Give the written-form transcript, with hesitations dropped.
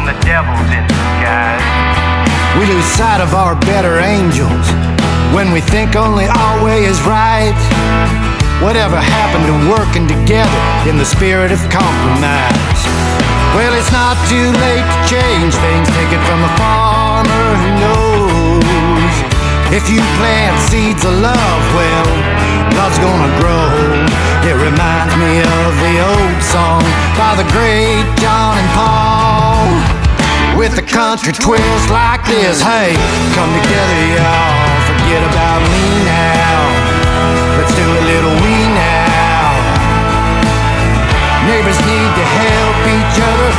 when the devil's in disguise. We lose sight of our better angels when we think only our way is right. Whatever happened to working together in the spirit of compromise? Well, it's not too late to change things. Take it from the farmer who knows. If you plant seeds of love, well, love's gonna grow. It reminds me of the old song by the great John and Paul, with a country twist like this. Hey, come together, y'all. Forget about me now. Let's do a little we now. Neighbors need to help each other.